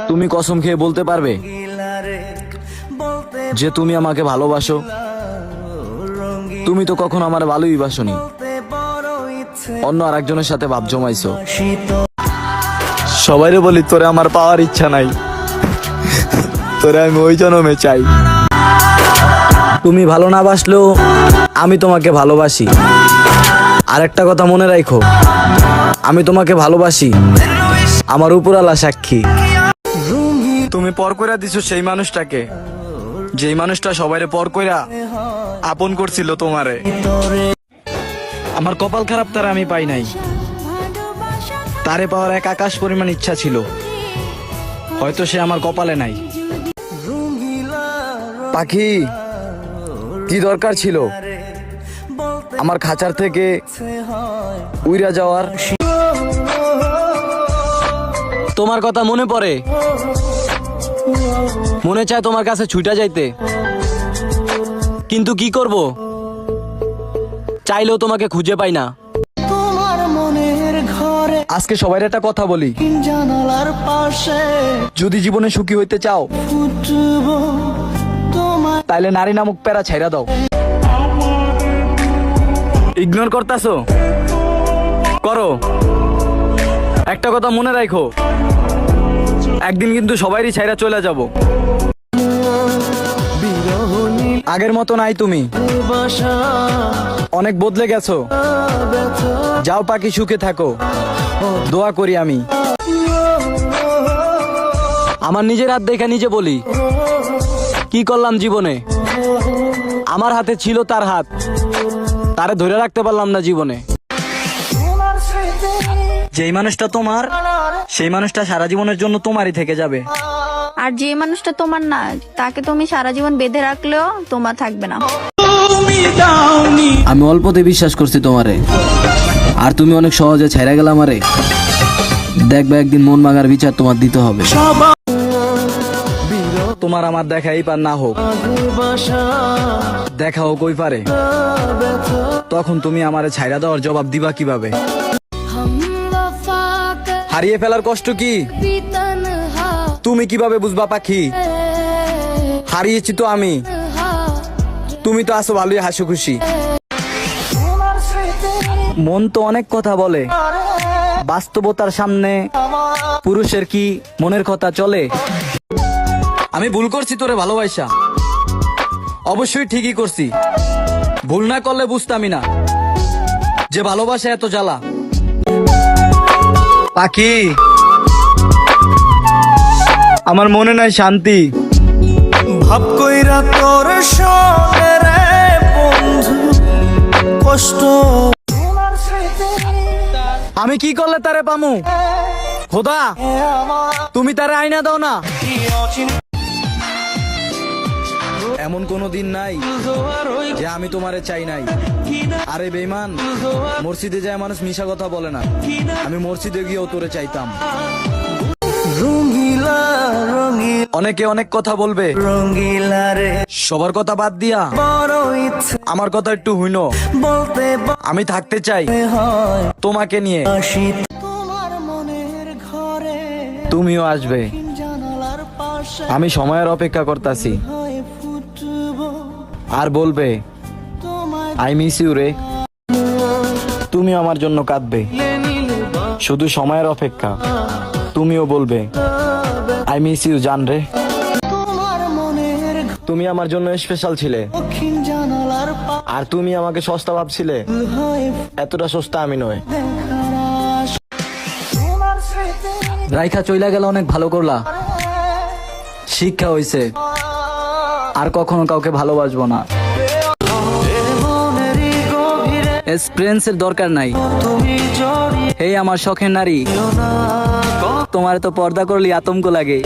তুমি কসম খেয়ে বলতে পারবে যে তুমি আমাকে ভালোবাসো? তুমি তো কখনো আমার ভালোই বাসনি, অন্য আরেকজনের সাথে ভাব জমাইছো। সবাইরে বলি তোরে আমার পাওয়ার ইচ্ছা নাই, তোরে আমি ওই জন্মে চাই। তুমি ভালো না বাসলেও আমি তোমাকে ভালোবাসি। আর একটা কথা মনে রাখো, আমি তোমাকে ভালোবাসি, আমার উপরওয়ালা সাক্ষী। তুমি পর কইরা দিছো সেই মানুষটাকে, যেই মানুষটা সবাইরে পর কইরা আপন করছিল তোমারে। আমার কপাল খারাপ, তারা আমি পাই নাই। তারে পাওয়ার এক আকাশ পরিমাণ ইচ্ছা ছিল, হয়তো সে আমার কপালে নাই। পাখি, কি দরকার ছিল আমার খাঁচার থেকে উইরা যাওয়ার? তোমার কথা মনে পড়ে, মনে চায় তোমার কাছে ছুটা যাইতে, কিন্তু কি করব, চাইলেও তোমাকে খুঁজে পাই না। আজকে সবাই একটা কথা বলি, যদি জীবনে সুখী হইতে চাও তাইলে নারী নামক প্যারা ছাইরা দাও। ইগনোর করতাছো? করো। একটা কথা মনে রাখো, একদিন কিন্তু সবাইরই ছাইরা চলে যাব। আগের মতো নাই তুমি, অনেক বদলে গেছো। যাও পাখি, সুখে থাকো, দোয়া করি আমি। আমার নিজের হাত দেখে নিজে বলি, কি করলাম জীবনে? আমার হাতে ছিল তার হাত, তারে ধরে রাখতে পারলাম না জীবনে। যেই মানুষটা তোমার, সেই মানুষটা সারা জীবনের জন্য তোমারই থেকে যাবে। আর যে মানুষটা তোমার না, তাকে তুমি সারা জীবন বেঁধে রাখলেও তোমার থাকবে না। আমি অল্পতে বিশ্বাস করছি তোমারে, আর তুমি অনেক সহজে ছাইরা গেলাম আমারে। দেখবে একদিন মন ভাঙার বিচার তোমার দিতে হবে। তোমার আমার দেখা এই পার না হোক, দেখা হোক ওই পারে, তখন তুমি আমারে ছাইরা দেওয়ার জবাব দিবা কিভাবে? হারিয়ে ফেলার কষ্ট কি তুমি কিভাবে বুঝবা পাখি? হারিয়েছি তো আমি, তুমি তো আছো ভালোই হাসি খুশি। মন তো অনেক কথা বলে, বাস্তবতার সামনে পুরুষের কি মনের কথা চলে? আমি ভুল করছি তোরে ভালোবাসা, অবশ্যই ঠিকই করছি। ভুল না করলে বুঝতামই না যে ভালোবাসা এত জ্বালা। পাখি, আমার মনে নাই শান্তি। ভাব কইরা তোর সনে রে বন্ধু কষ্ট। আমি কি করলে তারে পামু? খোদা, তুমি তারে আইনা দাও না। এমন কোনো দিন নাই যে আমি তোমারে চাই নাই। আরে বেঈমান, মসজিদে যায় মানুষ মিশা কথা বলে না। আমি মসজিদে গিয়েও তোরে চাইতাম। রঙিলা রঙিলা অনেকে অনেক কথা বলবে, রঙিলা রে সবার কথা বাদ দিয়া বড় ইচ্ছে আমার কথা একটু হইনো। বলতে আমি থাকতে চাই হয় তোমাকে নিয়ে, বাসি তোমার মনের ঘরে। তুমিও আসবে। জানালার পাশে আমি সময়ের অপেক্ষা করতেছি, হয় ফুটবো আর বলবে তোমায় আই মিস ইউ রে। তুমি আমার জন্য কাঁদবে, নিলে শুধু সময়ের অপেক্ষা। তুমিও বলবে আই মিস ইউ জান রে। তোমার মনের তুমি আমার জন্য স্পেশাল ছিলে, দক্ষিণ জানালার আর তুমি আমাকে সস্তা ভাবছিলে। হয় এতটা সস্তা আমি নয়। দেখার আশা। তোমার স্মৃতি রাইখা চইলা গেল, অনেক ভালো করলা, শিক্ষা হইছে। আর কখনো কাউকে ভালোবাসবো না। মনেরই গভীরে এক্সপিরিয়েন্সের দরকার নাই। তুমি জড়িয়ে এই আমার শখের নারী, না তোমার তো পর্দা করলে আতঙ্ক লাগে।